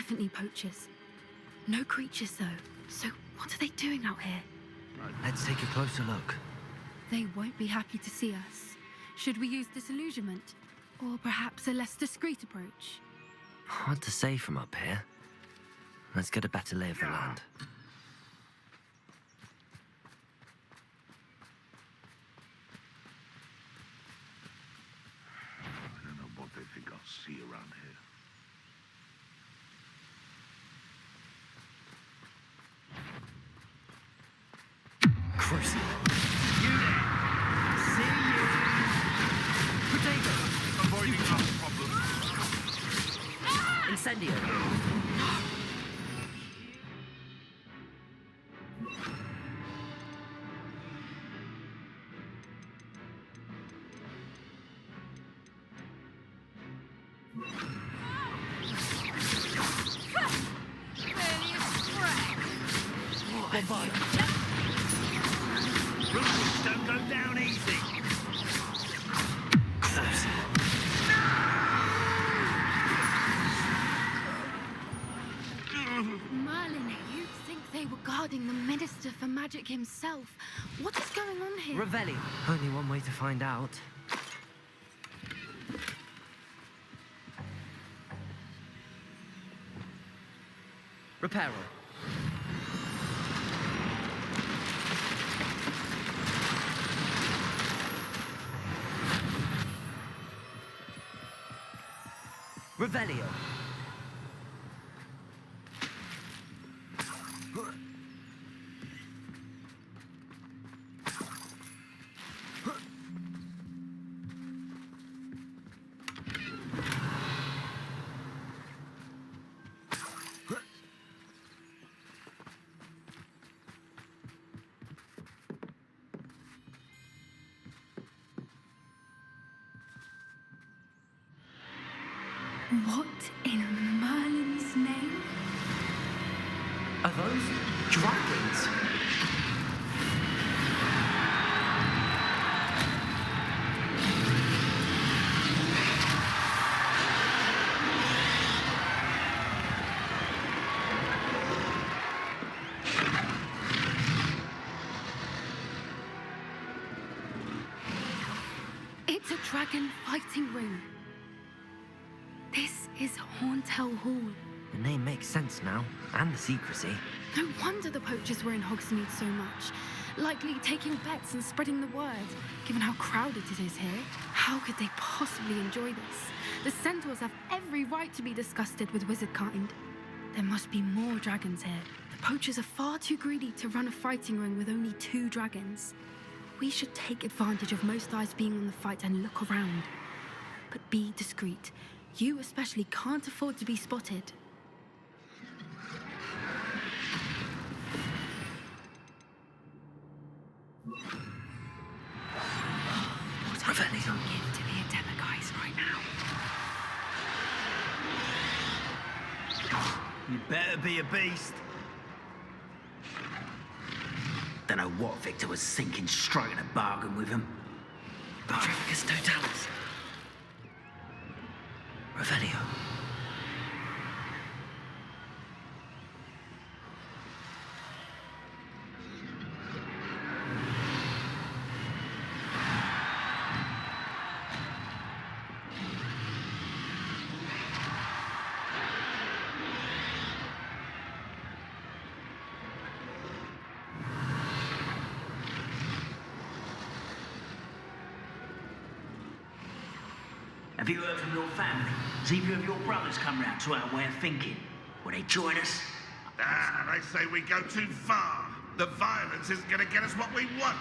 definitely poachers. No creatures, though. So what are they doing out here? Let's take a closer look. They won't be happy to see us. Should we use disillusionment? Or perhaps a less discreet approach? Hard to say from up here. Let's get a better lay of the land. I don't know what they think I'll see around here. Cruising. You there? See you. Potato. Avoiding our problems. Incendio. Rules don't go down easy. Merlin, you'd think they were guarding the Minister for Magic himself. What is going on here? Revelio. Only one way to find out. Reparo. Revelio. What in Merlin's name? Are those dragons? It's a dragon fighting ring. This is Horntail Hall. The name makes sense now, and the secrecy. No wonder the poachers were in Hogsmeade so much. Likely taking bets and spreading the word, given how crowded it is here. How could they possibly enjoy this? The centaurs have every right to be disgusted with wizard kind. There must be more dragons here. The poachers are far too greedy to run a fighting ring with only 2 dragons. We should take advantage of most eyes being on the fight and look around. But be discreet. You especially can't afford to be spotted. What are you talking to the Adela guys right now? You better be a beast. Don't know what Victor was thinking, striking a bargain with him. Patricus Totalis. Revelio. Have you heard from your family? Has either of your brothers come round to our way of thinking? Will they join us? Ah, they say we go too far. The violence isn't going to get us what we want.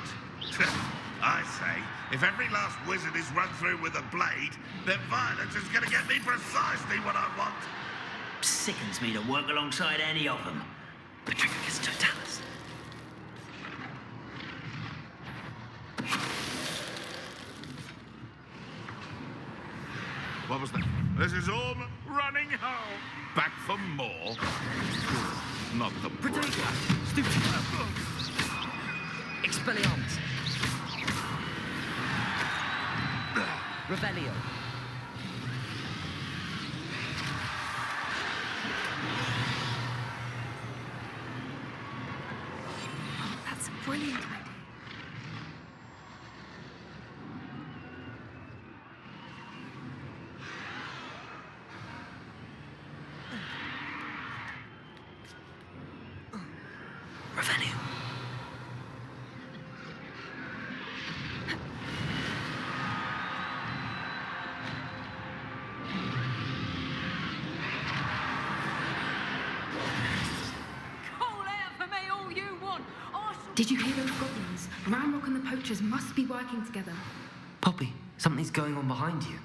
I say, if every last wizard is run through with a blade, then violence is going to get me precisely what I want. Sickens me to work alongside any of them. Patricus Totalis. What was that? This is Orm running home. Back for more. Not the Potato. Stupid. Expelliarmus. Revelio. brilliant idea. Revenue. Did you hear those goblins? Ramrock and the poachers must be working together. Poppy, something's going on behind you.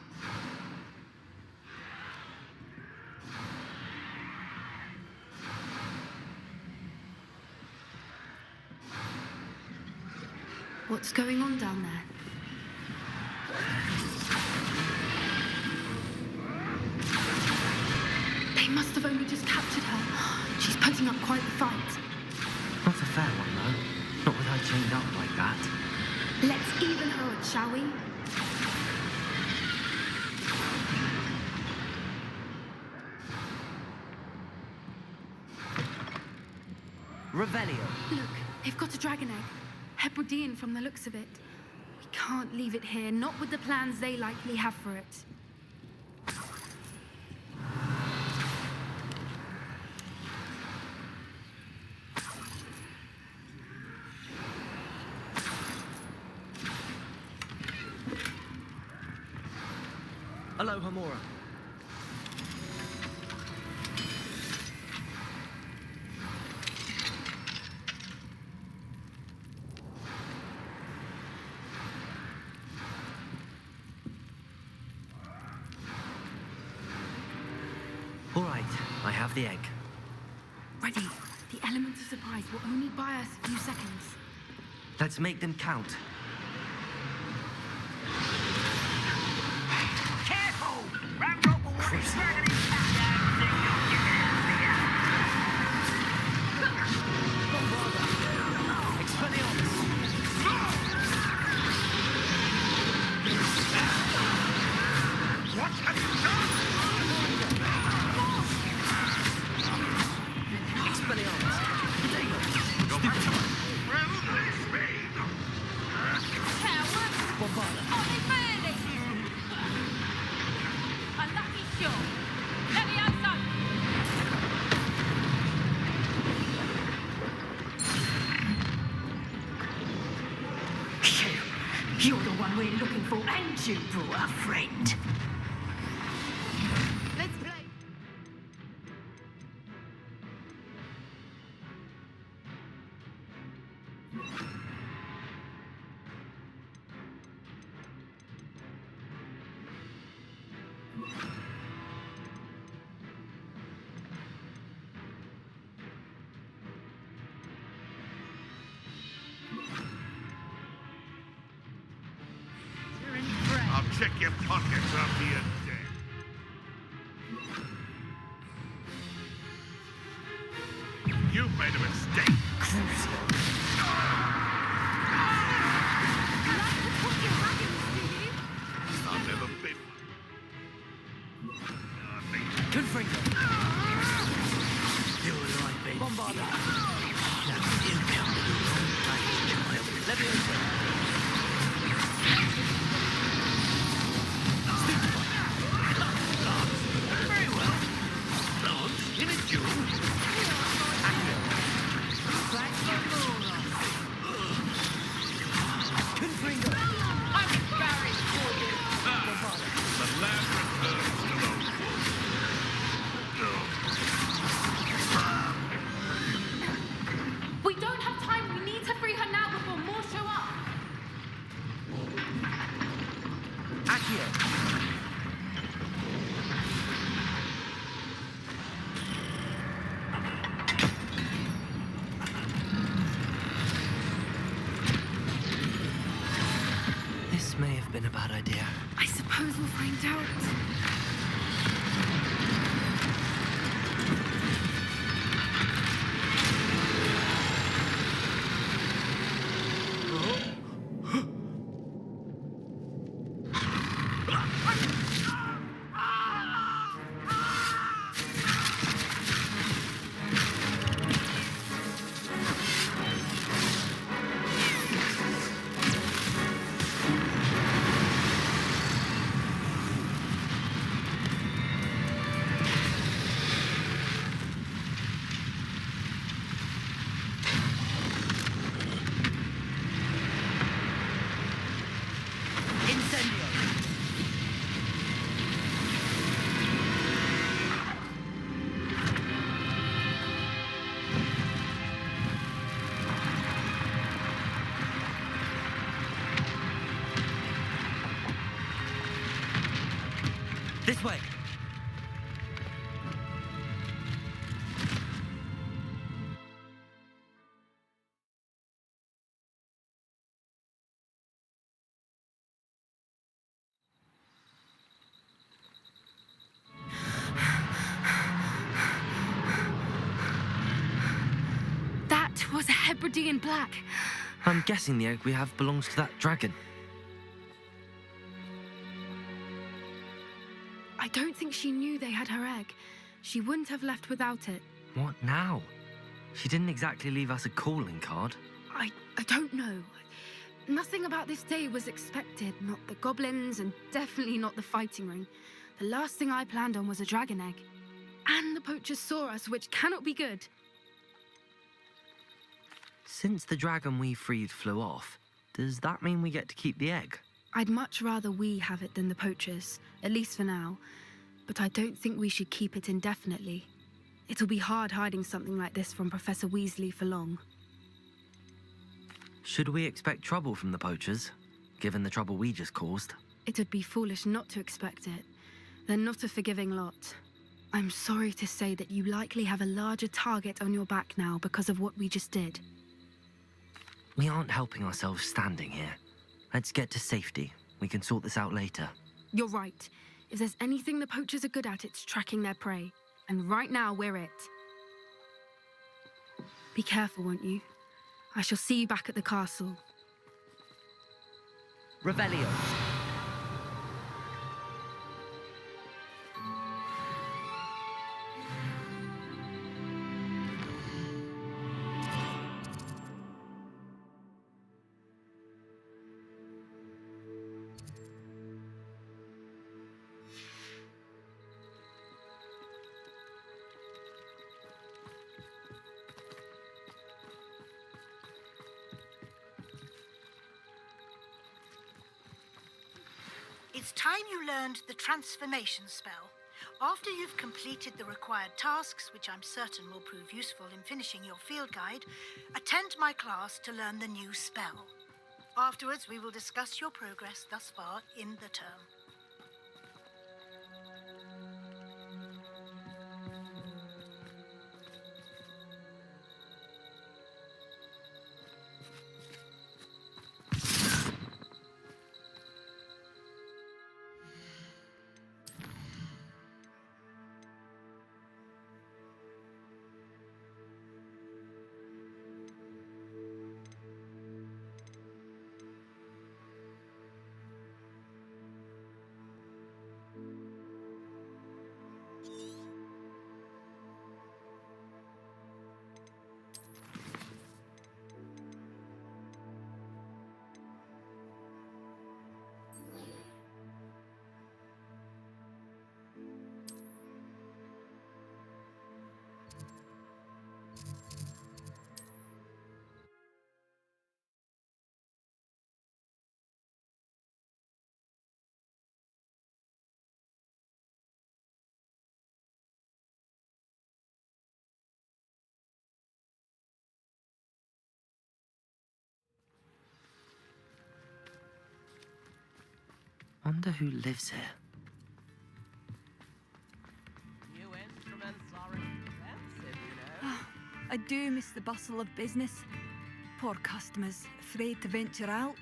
What's going on down there? They must have only just captured her. She's putting up quite the fight. Not a fair one, though. Not with her chained up like that. Let's even her out, shall we? Revelio. Look, they've got a dragon egg. Hebridean from the looks of it. We can't leave it here, not with the plans they likely have for it. Hello, Hamura. All right, I have the egg. Ready. The element of surprise will only buy us a few seconds. Let's make them count. Careful! Ramrock will want his dragon in What have you done? Release me! You're the one we're looking for, and you brought a friend. Let's play. I'll check your pockets after you're dead. You made a mistake. I've never been one. Confringo. You're like me. Bombarda. You come to the wrong place, child. Leviosa. Very well. Lance, in a duel. Confringo. The land returns to those We don't have time. We need to free her now before more show up. Accio. This may have been a bad idea. I suppose we'll find out. This way. That was a Hebridean black. I'm guessing the egg we have belongs to that dragon. I don't think she knew they had her egg. She wouldn't have left without it. What now? She didn't exactly leave us a calling card. I don't know. Nothing about this day was expected. Not the goblins, and definitely not the fighting ring. The last thing I planned on was a dragon egg. And the poachers saw us, which cannot be good. Since the dragon we freed flew off, does that mean we get to keep the egg? I'd much rather we have it than the poachers, at least for now. But I don't think we should keep it indefinitely. It'll be hard hiding something like this from Professor Weasley for long. Should we expect trouble from the poachers, given the trouble we just caused? It would be foolish not to expect it. They're not a forgiving lot. I'm sorry to say that you likely have a larger target on your back now because of what we just did. We aren't helping ourselves standing here. Let's get to safety. We can sort this out later. You're right. If there's anything the poachers are good at, it's tracking their prey. And right now, we're it. Be careful, won't you? I shall see you back at the castle. Revelio. It's time you learned the transformation spell. After you've completed the required tasks, which I'm certain will prove useful in finishing your field guide, attend my class to learn the new spell. Afterwards, we will discuss your progress thus far in the term. Wonder who lives here. New instruments are expensive, you know. I do miss the bustle of business. Poor customers, afraid to venture out.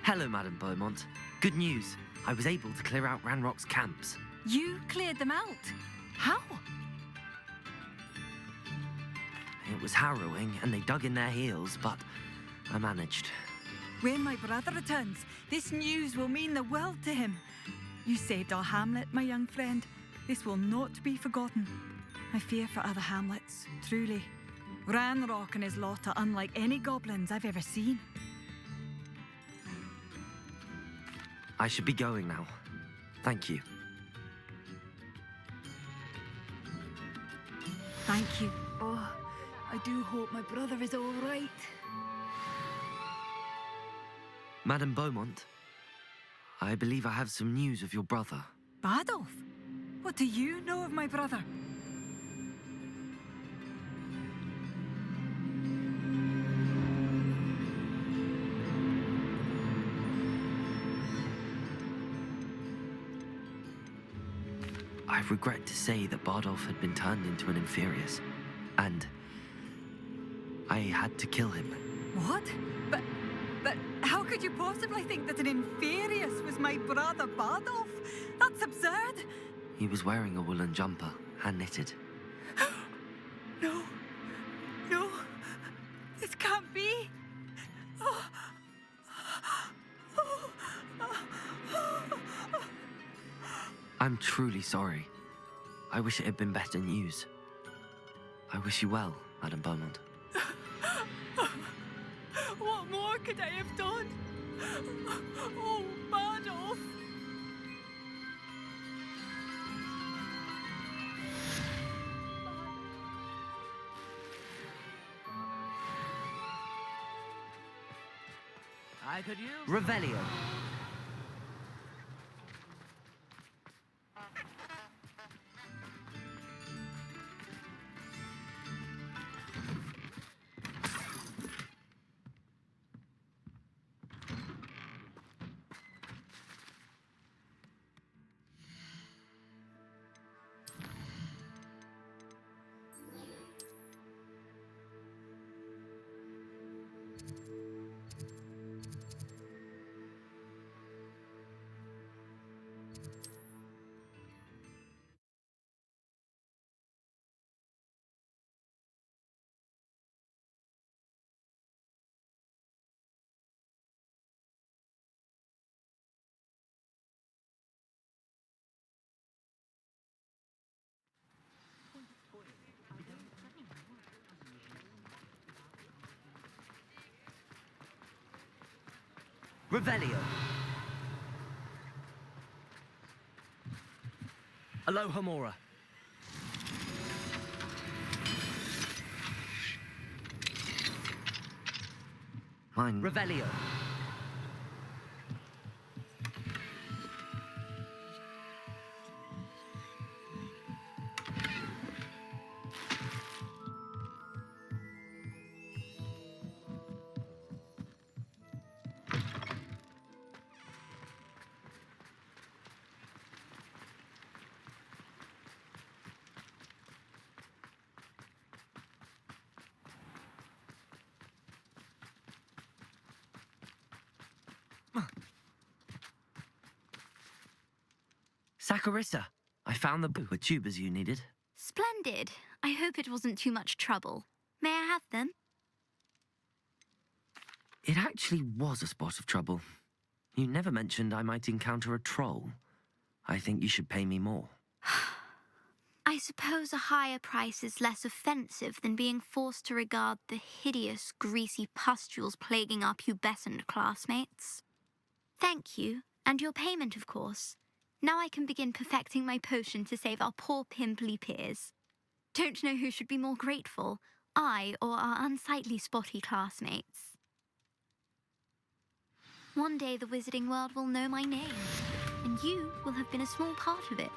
Hello, Madame Beaumont. Good news. I was able to clear out Ranrock's camps. You cleared them out? How? It was harrowing, and they dug in their heels, but I managed. When my brother returns, this news will mean the world to him. You saved our hamlet, my young friend. This will not be forgotten. I fear for other hamlets, truly. Ranrock and his lot are unlike any goblins I've ever seen. I should be going now. Thank you. Thank you. Oh, I do hope my brother is all right. Madame Beaumont, I believe I have some news of your brother. Badolf? What do you know of my brother? regret to say that Bardolph had been turned into an Inferius, and I had to kill him. What? But how could you possibly think that an Inferius was my brother Bardolph? That's absurd. He was wearing a woolen jumper, hand-knitted. No. No. This can't be. Oh. I'm truly sorry. I wish it had been better news. I wish you well, Madame Beaumont. What more could I have done? Oh, Bardolph. I could use. Revelio. Revelio. Aloha Mora. Mine. Revelio. Saccharissa, I found the tubers you needed. Splendid. I hope it wasn't too much trouble. May I have them? It actually was a spot of trouble. You never mentioned I might encounter a troll. I think you should pay me more. I suppose a higher price is less offensive than being forced to regard the hideous, greasy pustules plaguing our pubescent classmates. Thank you, and your payment, of course. Now I can begin perfecting my potion to save our poor pimply peers. Don't know who should be more grateful, I or our unsightly spotty classmates. One day the wizarding world will know my name, and you will have been a small part of it.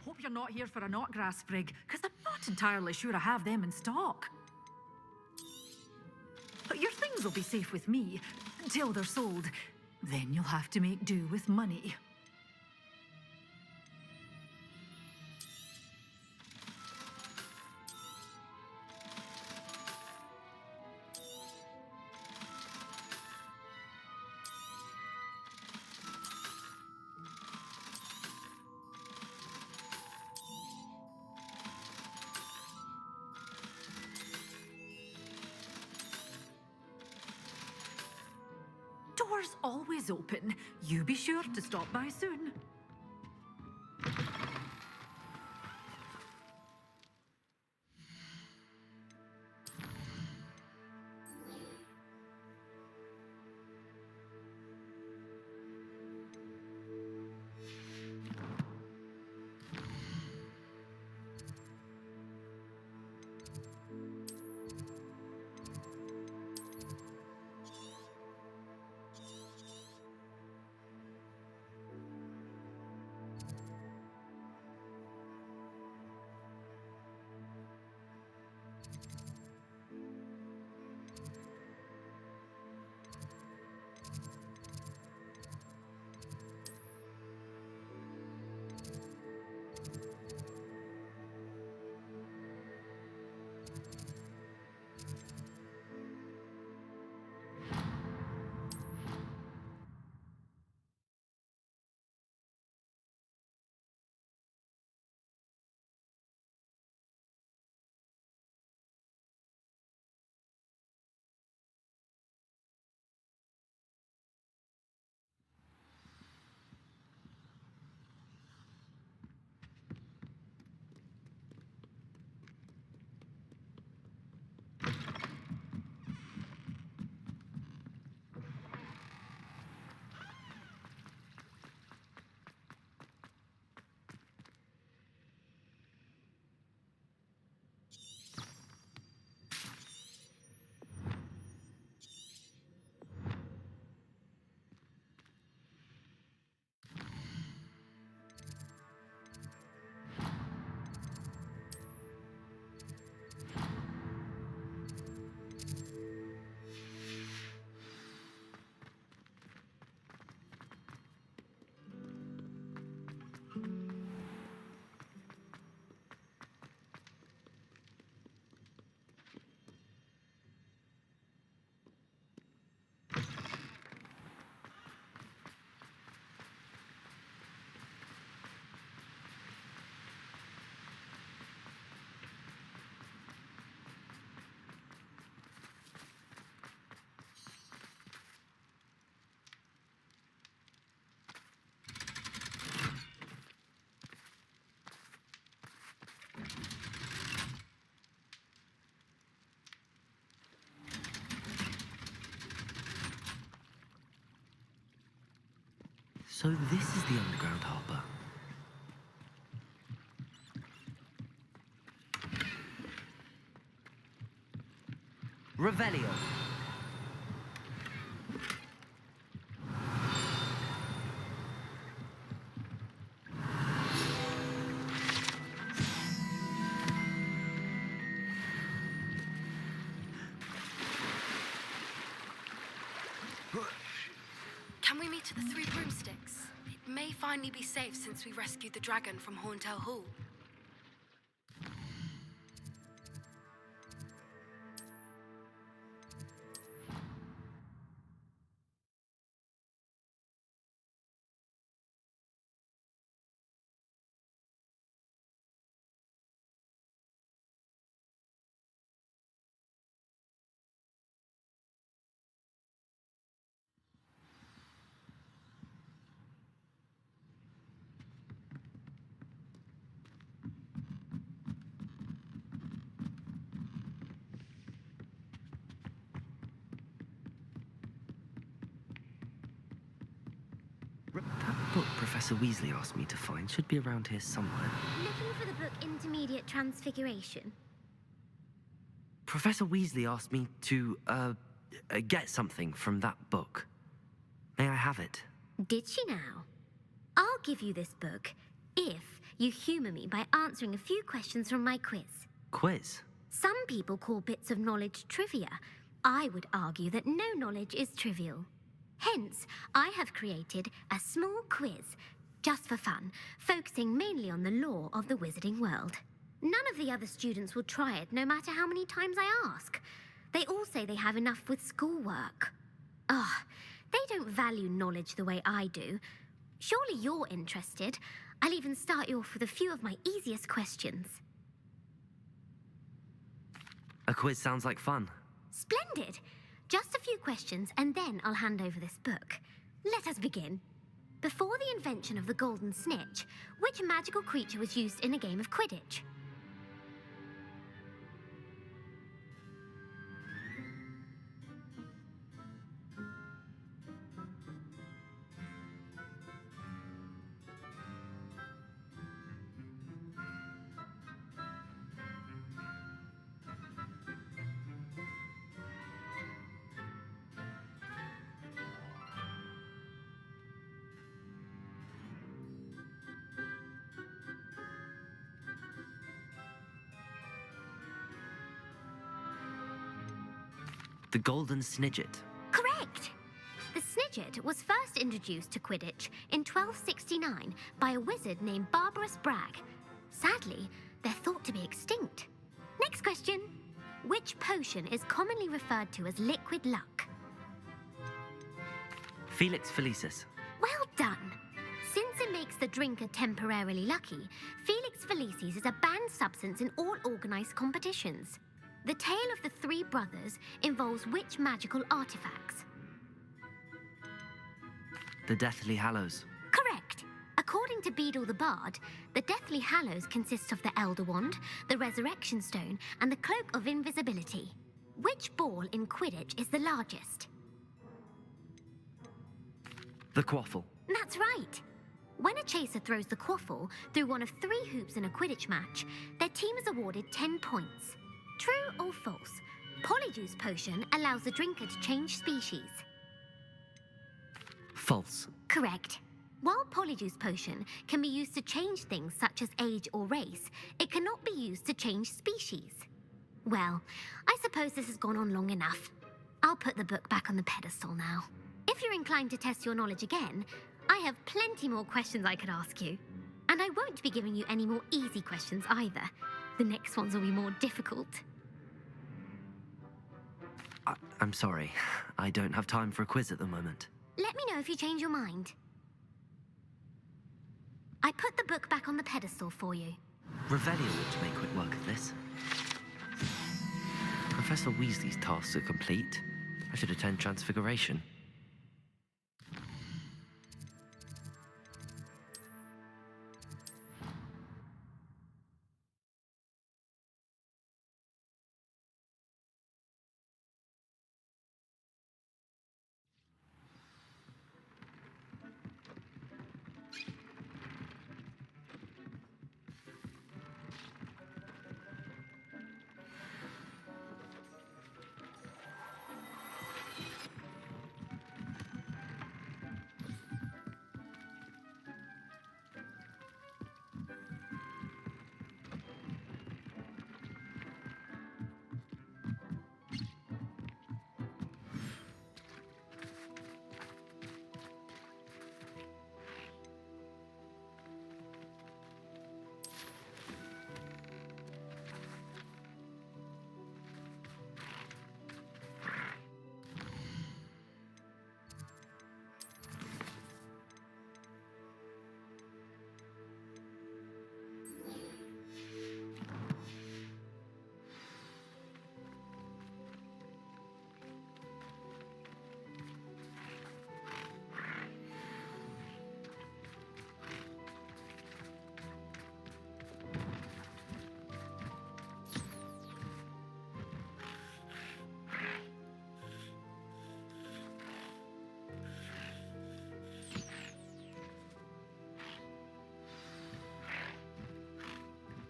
Hope you're not here for a knotgrass sprig, because I'm not entirely sure I have them in stock. But your things will be safe with me until they're sold. Then you'll have to make do with money. Door's always open. You be sure to stop by soon. So this is the underground harbour. Revelio. Can we meet at the Three Broomsticks? It may finally be safe since we rescued the dragon from Horntail Hall. That book Professor Weasley asked me to find should be around here somewhere. Looking for the book Intermediate Transfiguration? Professor Weasley asked me to, get something from that book. May I have it? Did she now? I'll give you this book if you humour me by answering a few questions from my quiz. Quiz? Some people call bits of knowledge trivia. I would argue that no knowledge is trivial. Hence, I have created a small quiz, just for fun, focusing mainly on the lore of the wizarding world. None of the other students will try it, no matter how many times I ask. They all say they have enough with schoolwork. They don't value knowledge the way I do. Surely you're interested. I'll even start you off with a few of my easiest questions. A quiz sounds like fun. Splendid! Just a few questions and then I'll hand over this book. Let us begin. Before the invention of the golden snitch, which magical creature was used in a game of Quidditch? The Golden Snidget. Correct! The Snidget was first introduced to Quidditch in 1269 by a wizard named Barbarous Bragg. Sadly, they're thought to be extinct. Next question. Which potion is commonly referred to as liquid luck? Felix Felicis. Well done! Since it makes the drinker temporarily lucky, Felix Felicis is a banned substance in all organized competitions. The tale of the three brothers involves which magical artifacts? The Deathly Hallows. Correct. According to Beadle the Bard, the Deathly Hallows consists of the Elder Wand, the Resurrection Stone, and the Cloak of Invisibility. Which ball in Quidditch is the largest? The Quaffle. That's right. When a chaser throws the quaffle through one of 3 hoops in a Quidditch match, their team is awarded 10 points. True or false? Polyjuice potion allows the drinker to change species. False. Correct. While Polyjuice potion can be used to change things such as age or race, it cannot be used to change species. Well, I suppose this has gone on long enough. I'll put the book back on the pedestal now. If you're inclined to test your knowledge again, I have plenty more questions I could ask you. And I won't be giving you any more easy questions either. The next ones will be more difficult. I'm sorry. I don't have time for a quiz at the moment. Let me know if you change your mind. I put the book back on the pedestal for you. Revelio ought to make quick work of this. Professor Weasley's tasks are complete. I should attend Transfiguration.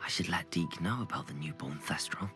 I should let Deke know about the newborn Thestral.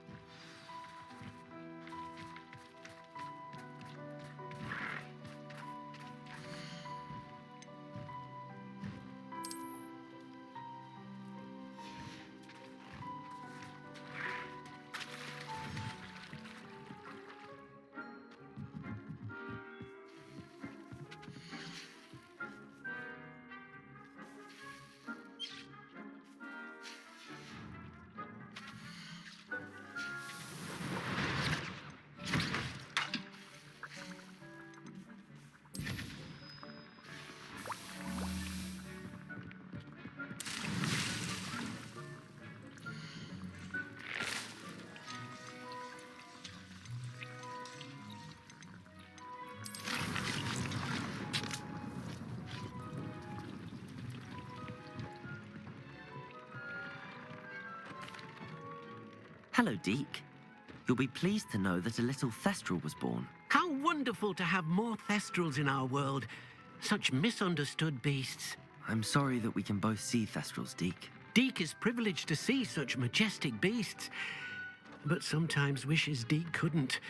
Hello, Deke. You'll be pleased to know that a little Thestral was born. How wonderful to have more Thestrals in our world. Such misunderstood beasts. I'm sorry that we can both see Thestrals, Deke. Deke is privileged to see such majestic beasts, but sometimes wishes Deke couldn't.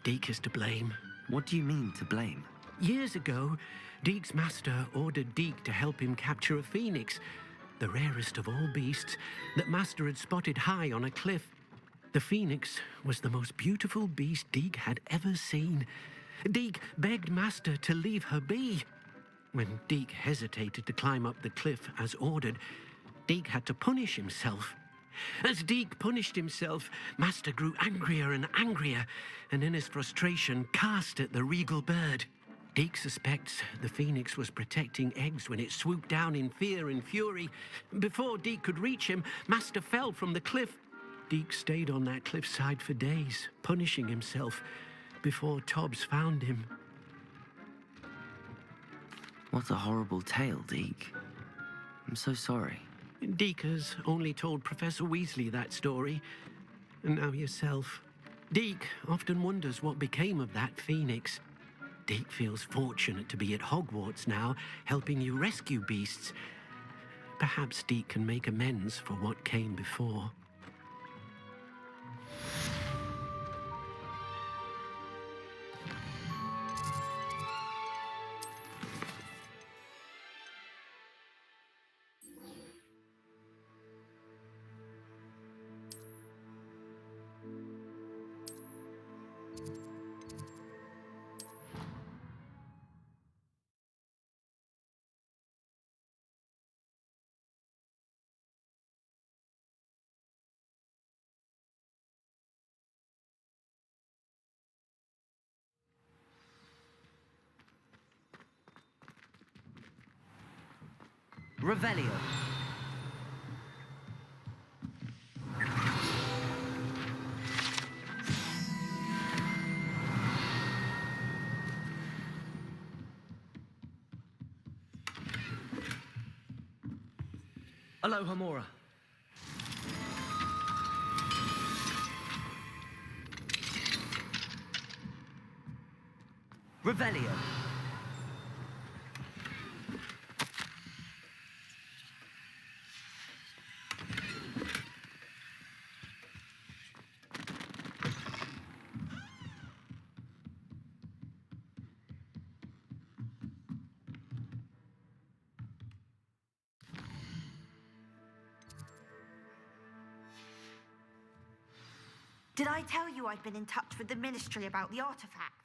Deke is to blame. What do you mean, to blame? Years ago, Deke's master ordered Deke to help him capture a phoenix, the rarest of all beasts, that master had spotted high on a cliff. The phoenix was the most beautiful beast Deke had ever seen. Deke begged master to leave her be. When Deke hesitated to climb up the cliff as ordered, Deke had to punish himself. As Deke punished himself, master grew angrier and angrier, and in his frustration cast at the regal bird. Deke suspects the phoenix was protecting eggs when it swooped down in fear and fury. Before Deke could reach him, master fell from the cliff. Deke stayed on that cliffside for days, punishing himself, before Tobbs found him. What a horrible tale, Deke. I'm so sorry. Deke has only told Professor Weasley that story, and now yourself. Deke often wonders what became of that phoenix. Deke feels fortunate to be at Hogwarts now, helping you rescue beasts. Perhaps Deke can make amends for what came before. Revelio. Aloha Mora. Revelio. Did I tell you I've been in touch with the Ministry about the artifact?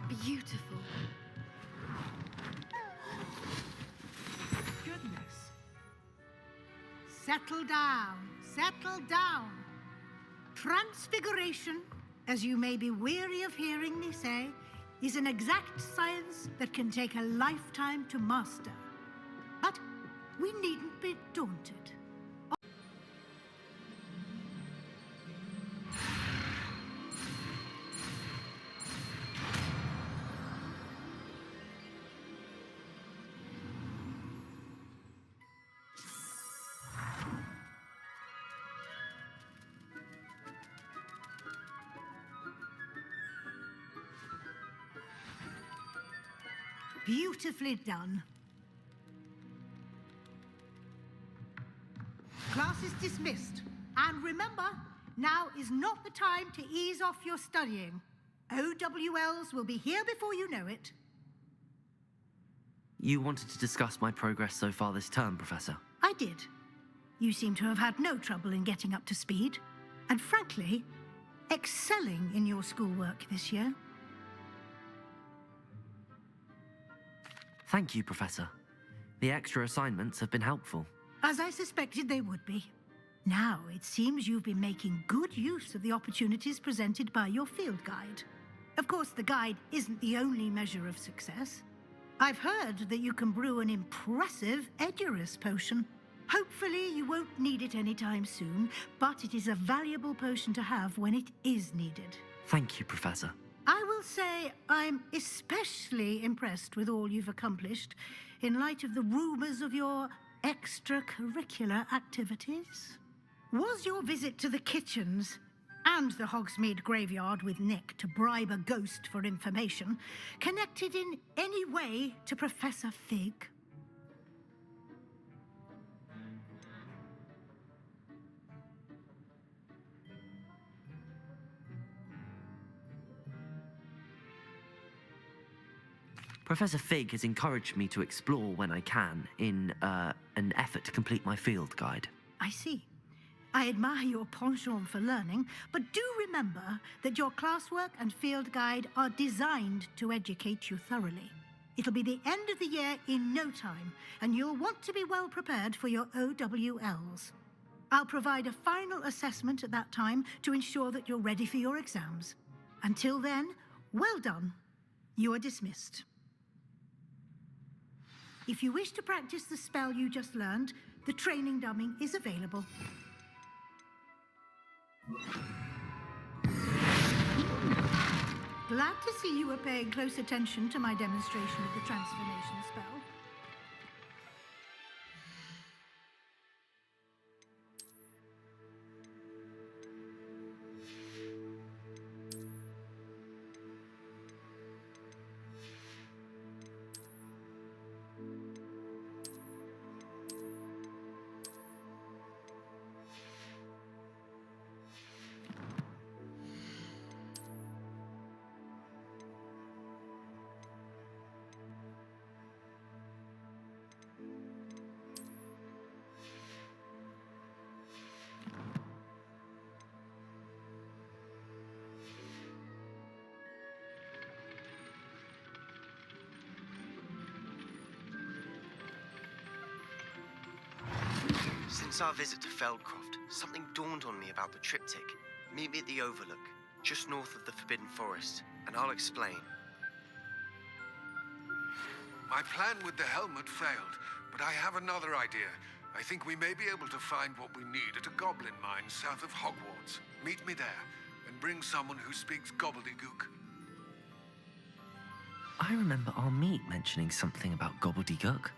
Beautiful. Goodness. Settle down. Settle down. Transfiguration, as you may be weary of hearing me say, is an exact science that can take a lifetime to master. But we needn't be daunted. Beautifully done. Class is dismissed. And remember, now is not the time to ease off your studying. OWLs will be here before you know it. You wanted to discuss my progress so far this term, Professor. I did. You seem to have had no trouble in getting up to speed. And frankly, excelling in your schoolwork this year. Thank you, Professor. The extra assignments have been helpful. As I suspected they would be. Now, it seems you've been making good use of the opportunities presented by your field guide. Of course, the guide isn't the only measure of success. I've heard that you can brew an impressive Edurus potion. Hopefully, you won't need it anytime soon, but it is a valuable potion to have when it is needed. Thank you, Professor. I will will say I'm especially impressed with all you've accomplished in light of the rumors of your extracurricular activities. Was your visit to the kitchens and the Hogsmeade graveyard with Nick to bribe a ghost for information connected in any way to Professor Fig? Professor Fig has encouraged me to explore when I can in an effort to complete my field guide. I see. I admire your penchant for learning, but do remember that your classwork and field guide are designed to educate you thoroughly. It'll be the end of the year in no time, and you'll want to be well prepared for your OWLs. I'll provide a final assessment at that time to ensure that you're ready for your exams. Until then, well done. You are dismissed. If you wish to practice the spell you just learned, the training dummy is available. Glad to see you were paying close attention to my demonstration of the transformation spell. Since our visit to Feldcroft, something dawned on me about the triptych. Meet me at the Overlook, just north of the Forbidden Forest, and I'll explain. My plan with the helmet failed, but I have another idea. I think we may be able to find what we need at a goblin mine south of Hogwarts. Meet me there, and bring someone who speaks gobbledygook. I remember our meet mentioning something about gobbledygook.